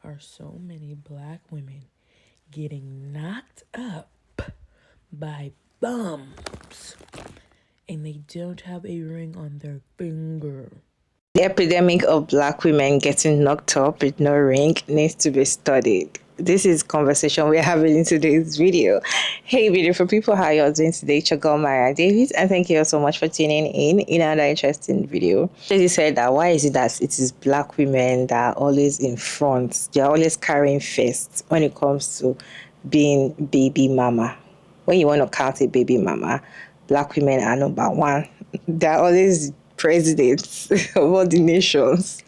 are so many black women getting knocked up by bums and they don't have a ring on their finger? The epidemic of black women getting knocked up with no ring needs to be studied. This is conversation we're having in today's video. Hey, beautiful people, how y'all doing today? It's your girl Mara Davis, and thank you all so much for tuning in another interesting video. As you said, that why is it that it is black women that are always in front? They're always carrying first when it comes to being baby mama. When you want to count a baby mama, black women are number one. They're always presidents of all the nations.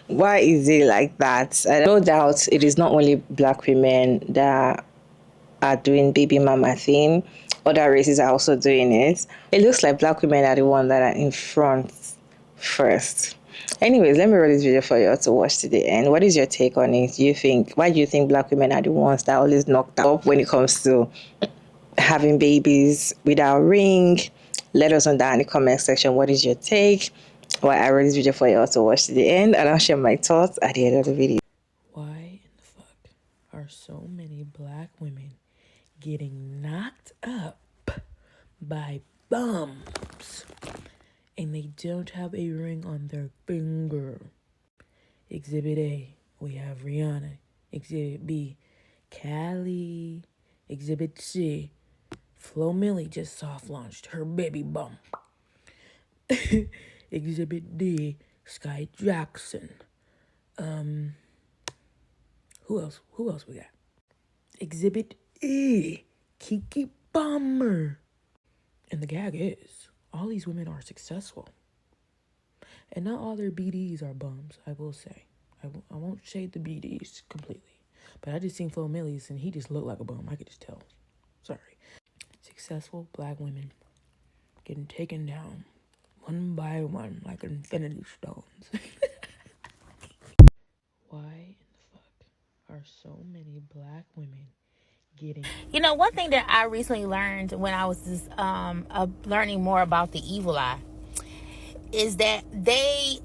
Why is it like that? And no doubt it is not only black women that are doing baby mama thing. Other races are also doing it. It looks like black women are the ones that are in front first. Anyways, let me roll this video for you all to watch to the end. What is your take on it? Why do you think black women are the ones that are always knocked up when it comes to having babies without ring? Let us know down in the comment section. What is your take? Well, I wrote this video for you all to watch to the end, and I'll share my thoughts at the end of the video. Why in the fuck are so many black women getting knocked up by bums and they don't have a ring on their finger? Exhibit A, we have Rihanna. Exhibit B, Callie. Exhibit C, Flo Millie just soft launched her baby bump. Exhibit D, Sky Jackson. Who else we got? Exhibit E, Kiki Palmer. And the gag is, all these women are successful. And not all their BDs are bums, I will say. I won't shade the BDs completely. But I just seen Flo Millie's and he just looked like a bum. I could just tell. Sorry. Successful black women getting taken down one by one like infinity stones. Why in the fuck are so many black women getting... You know, one thing that I recently learned when I was just learning more about the evil eye is that they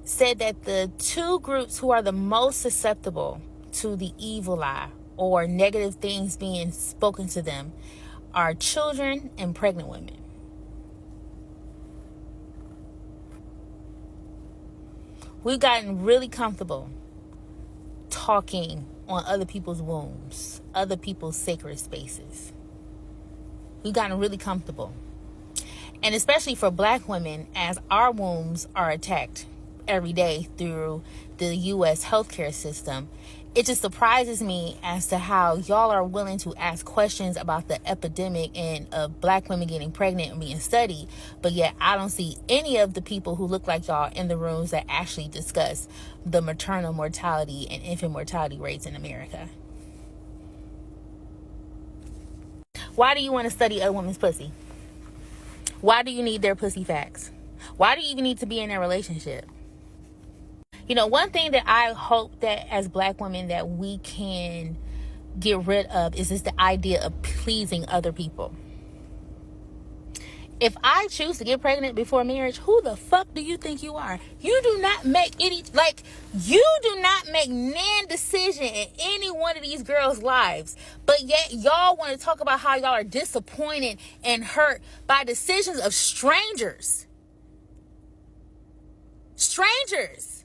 said that the two groups who are the most susceptible to the evil eye or negative things being spoken to them are children and pregnant women. We've gotten really comfortable talking on other people's wombs, other people's sacred spaces. We've gotten really comfortable. And especially for black women, as our wombs are attacked every day through the U.S. healthcare system, it just surprises me as to how y'all are willing to ask questions about the epidemic and of black women getting pregnant and being studied, but yet I don't see any of the people who look like y'all in the rooms that actually discuss the maternal mortality and infant mortality rates in America. Why do you want to study a woman's pussy? Why do you need their pussy facts? Why do you even need to be in a relationship? You know, one thing that I hope that as black women that we can get rid of is just the idea of pleasing other people. If I choose to get pregnant before marriage, who the fuck do you think you are? You do not make you do not make nan decision in any one of these girls' lives. But yet y'all want to talk about how y'all are disappointed and hurt by decisions of strangers. Strangers.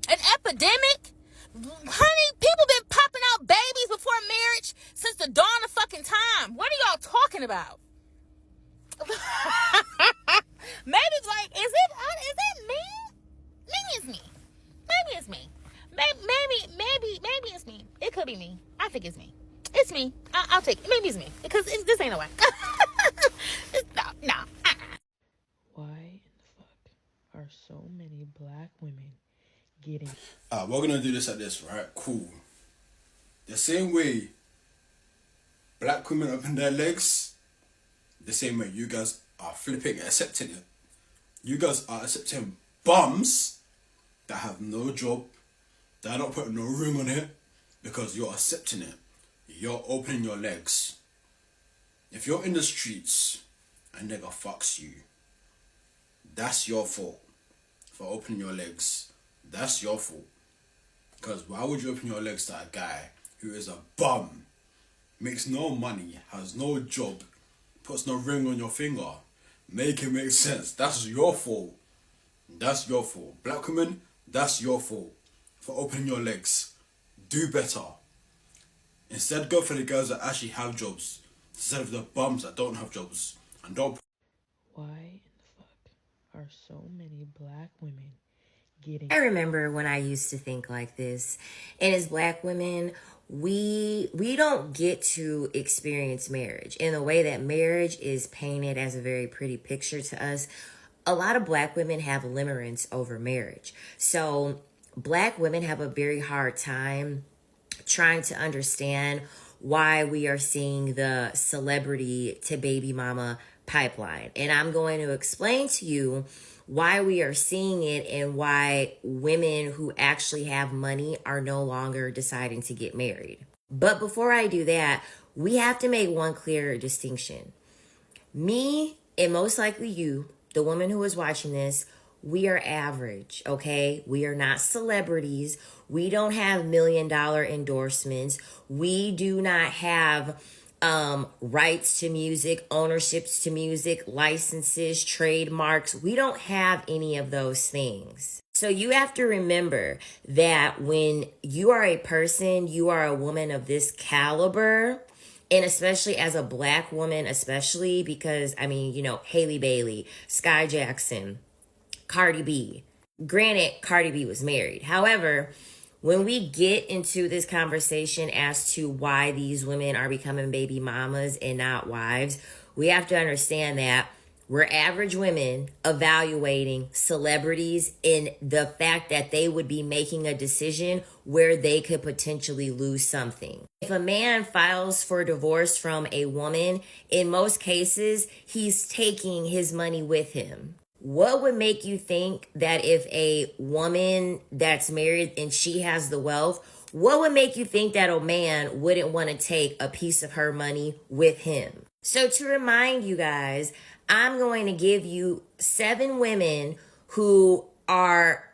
An epidemic? Honey, people been popping out babies before marriage since the dawn of fucking time. What are y'all talking about? Maybe like, is it me? Maybe it's me. Maybe it's me. Maybe it's me. It could be me. I think it's me. It's me. I'll take it. Maybe it's me because this ain't no way. No. Why in the fuck are so many black women getting... We're gonna do this like this, right? Cool. The same way black women open their legs, the same way you guys are flipping and accepting it. You guys are accepting bums that have no job, that are not putting no room on it, because you're accepting it. You're opening your legs. If you're in the streets and nigga fucks you, that's your fault for opening your legs. That's your fault. Because why would you open your legs to a guy who is a bum, makes no money, has no job, puts no ring on your finger? Make it make sense. That's your fault. That's your fault. Black women, that's your fault for opening your legs. Do better. Instead, go for the girls that actually have jobs instead of the bums that don't have jobs. And don't. Why in the fuck are so many black women getting... I remember when I used to think like this. And as black women, we don't get to experience marriage in the way that marriage is painted as a very pretty picture to us. A lot of black women have limerence over marriage. So black women have a very hard time trying to understand why we are seeing the celebrity to baby mama pipeline. And I'm going to explain to you why we are seeing it and why women who actually have money are no longer deciding to get married. But before I do that, we have to make one clear distinction. Me, and most likely you, the woman who is watching this, we are average, okay? We are not celebrities. We don't have $1 million endorsements. We do not have rights to music, ownerships to music, licenses, trademarks. We don't have any of those things. So you have to remember that when you are a person, you are a woman of this caliber, and especially as a black woman, especially because, I mean, you know, Hailey Bailey, Sky Jackson, Cardi B. Granted, Cardi B was married. However, when we get into this conversation as to why these women are becoming baby mamas and not wives, we have to understand that we're average women evaluating celebrities in the fact that they would be making a decision where they could potentially lose something. If a man files for divorce from a woman, in most cases, he's taking his money with him. What would make you think that if a woman that's married and she has the wealth, what would make you think that a man wouldn't want to take a piece of her money with him? So to remind you guys, I'm going to give you 7 women who are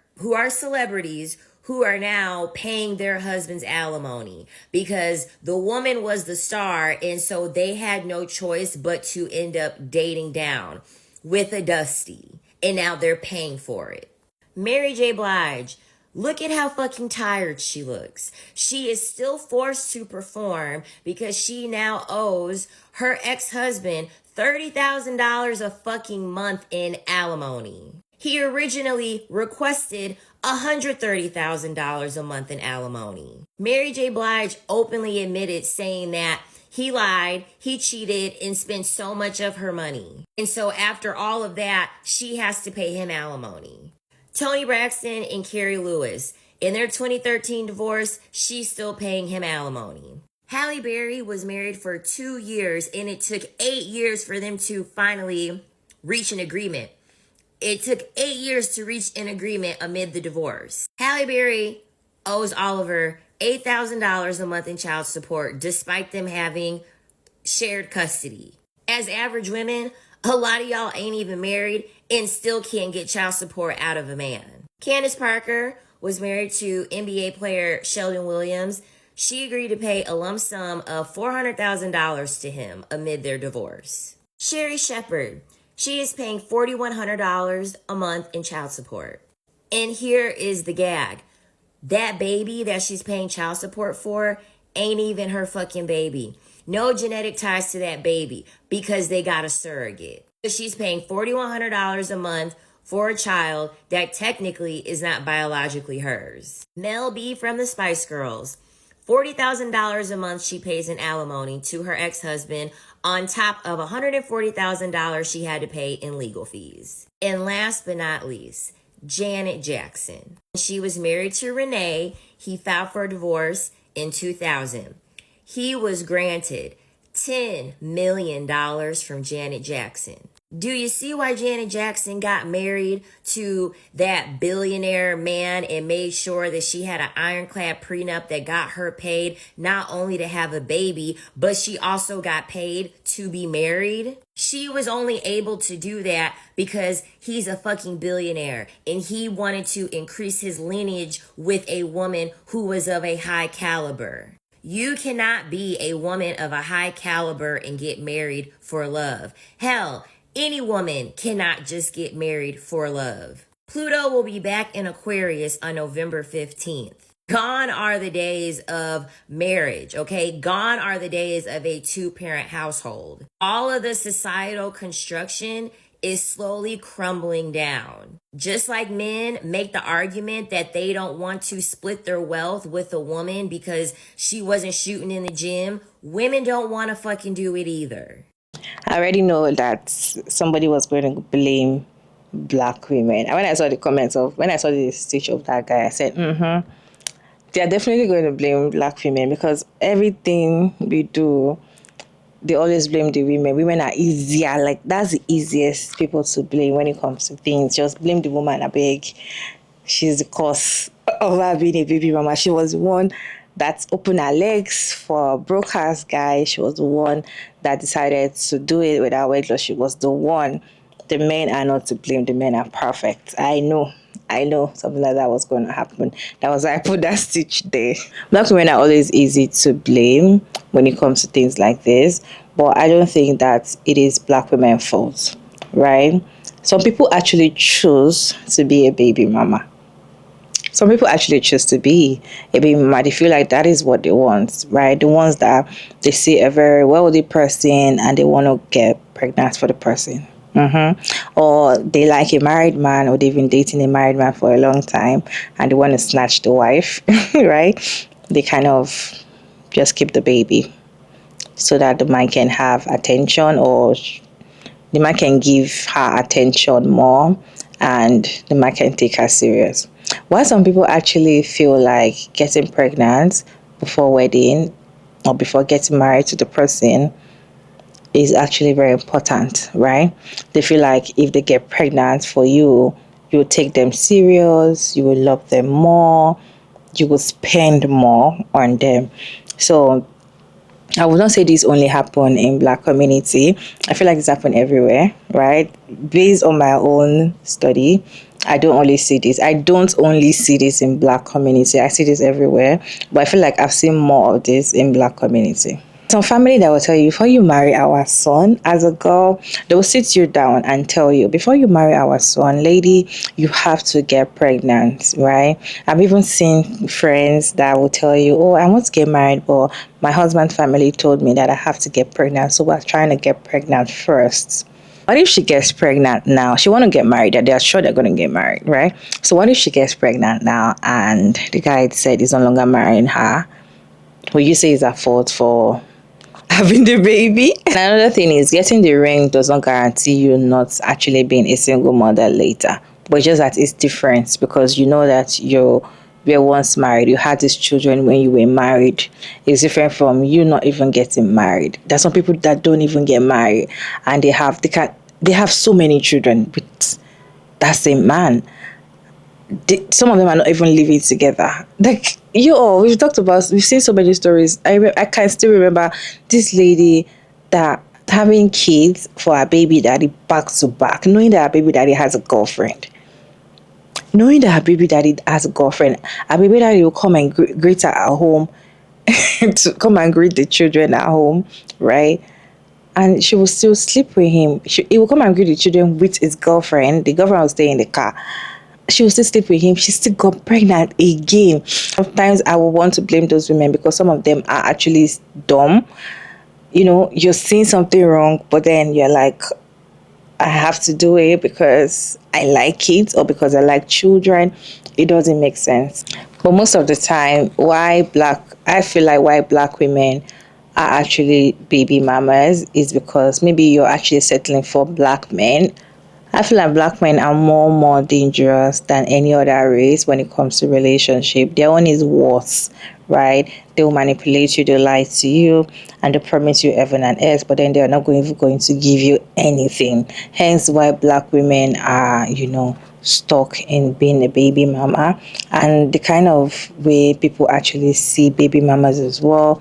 celebrities who are now paying their husband's alimony because the woman was the star, and so they had no choice but to end up dating down with a Dusty, and now they're paying for it. Mary J. Blige, look at how fucking tired she looks. She is still forced to perform because she now owes her ex-husband $30,000 a fucking month in alimony. He originally requested $130,000 a month in alimony. Mary J. Blige openly admitted saying that he lied, he cheated, and spent so much of her money. And so after all of that, she has to pay him alimony. Toni Braxton and Carrie Lewis, in their 2013 divorce, she's still paying him alimony. Halle Berry was married for 2 years, and it took 8 years for them to finally reach an agreement. It took 8 years to reach an agreement amid the divorce. Halle Berry owes Oliver $8,000 a month in child support, despite them having shared custody. As average women, a lot of y'all ain't even married and still can't get child support out of a man. Candace Parker was married to NBA player Sheldon Williams. She agreed to pay a lump sum of $400,000 to him amid their divorce. Sherry Shepherd, she is paying $4,100 a month in child support. And here is the gag. That baby that she's paying child support for ain't even her fucking baby. No genetic ties to that baby because they got a surrogate. So she's paying $4,100 a month for a child that technically is not biologically hers. Mel B from the Spice Girls. $40,000 a month she pays in alimony to her ex-husband on top of $140,000 she had to pay in legal fees. And last but not least, Janet Jackson. She was married to Renee. He filed for divorce in 2000. He was granted $10 million from Janet Jackson. Do you see why Janet Jackson got married to that billionaire man and made sure that she had an ironclad prenup that got her paid not only to have a baby, but she also got paid to be married? She was only able to do that because he's a fucking billionaire and he wanted to increase his lineage with a woman who was of a high caliber. You cannot be a woman of a high caliber and get married for love. Hell, any woman cannot just get married for love. Pluto will be back in Aquarius on November 15th. Gone are the days of marriage, okay? Gone are the days of a two-parent household. All of the societal construction is slowly crumbling down. Just like men make the argument that they don't want to split their wealth with a woman because she wasn't shooting in the gym, women don't want to fucking do it either. I already know that somebody was going to blame black women. And when I saw the comments when I saw the speech of that guy, I said, they're definitely going to blame black women because everything we do, they always blame the women. Women are easier. Like, that's the easiest people to blame when it comes to things. Just blame the woman, I beg. She's the cause of her being a baby mama. She was the one that opened her legs for a broadcast guy. She was the one that decided to do it without weight loss. She was the one. The men are not to blame. The men are perfect. I know something like that was going to happen. That was why I put that stitch there. Black women are always easy to blame when it comes to things like this, but I don't think that it is black women's fault, right? Some people actually choose to be a baby mama. Some people actually choose to be a baby mama. They feel like that is what they want, right? The ones that they see a very wealthy person and they want to get pregnant for the person. Or they like a married man, or they've been dating a married man for a long time and they want to snatch the wife, right? They kind of just keep the baby so that the man can have attention, or the man can give her attention more and the man can take her serious. While some people actually feel like getting pregnant before wedding or before getting married to the person is actually very important, right? They feel like if they get pregnant for you, you'll take them serious, you will love them more, you will spend more on them. So I would not say this only happen in black community. I feel like it's happened everywhere, right? Based on my own study, I don't only see this. I don't only see this in black community. I see this everywhere. But I feel like I've seen more of this in black community. Some family that will tell you, before you marry our son, as a girl, they will sit you down and tell you, before you marry our son, lady, you have to get pregnant, right? I've even seen friends that will tell you, oh, I want to get married, but my husband's family told me that I have to get pregnant, so we're trying to get pregnant first. What if she gets pregnant now? She want to get married. They are sure they're going to get married, right? So what if she gets pregnant now and the guy said he's no longer marrying her? Will you say it's her fault for having the baby? And another thing is, getting the ring does not guarantee you not actually being a single mother later. But just that it's different because you know that you were once married, you had these children when you were married. It's different from you not even getting married. There's some people that don't even get married and they have so many children with that same man. Some of them are not even living together. Like, we've seen so many stories. I can still remember this lady that having kids for her baby daddy back to back, knowing that her baby daddy has a girlfriend. Knowing that her baby daddy has a girlfriend, her baby daddy will come and greet her at home, to come and greet the children at home, right? And she will still sleep with him. He will come and greet the children with his girlfriend. The girlfriend will stay in the car. She will still sleep with him. She still got pregnant again. Sometimes I will want to blame those women because some of them are actually dumb. You know, you're seeing something wrong, but then you're like, I have to do it because I like kids or because I like children. It doesn't make sense. But most of the time, I feel like why black women are actually baby mamas is because maybe you're actually settling for black men I feel like black men are more dangerous than any other race when it comes to relationship. Their one is worse, right? They'll manipulate you, they'll lie to you, and they promise you heaven and earth, but then they're not going to give you anything. Hence why black women are, stuck in being a baby mama, and the kind of way people actually see baby mamas as well.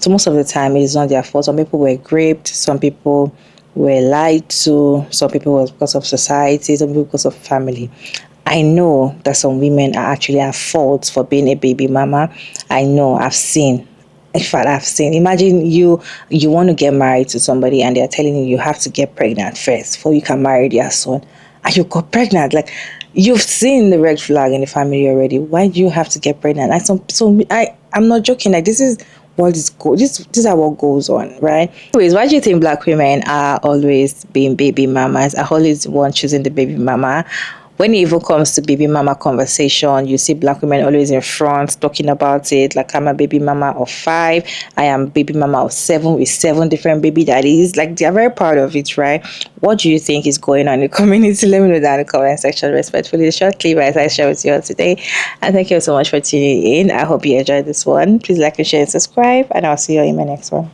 So most of the time it is not their fault. Some people were raped, some people were lied to, some people was because of society, some people because of family. I know that some women are actually at fault for being a baby mama. I know, I've seen. In fact, I've seen. Imagine you want to get married to somebody and they're telling you have to get pregnant first before you can marry their son, and you got pregnant. Like, you've seen the red flag in the family already. Why do you have to get pregnant? Like, I'm not joking. Like, this is what is go. These are what goes on, right? Anyways, why do you think black women are always being baby mamas? I always want choosing the baby mama. When it even comes to baby mama conversation, you see black women always in front talking about it. Like, I'm a baby mama of 5. I am baby mama of 7 with 7 different baby daddies. Like, they're very proud of it, right? What do you think is going on in the community? Let me know down in the comment section. Respectfully, the short clip as I share with you all today. And thank you so much for tuning in. I hope you enjoyed this one. Please like and share and subscribe. And I'll see you in my next one.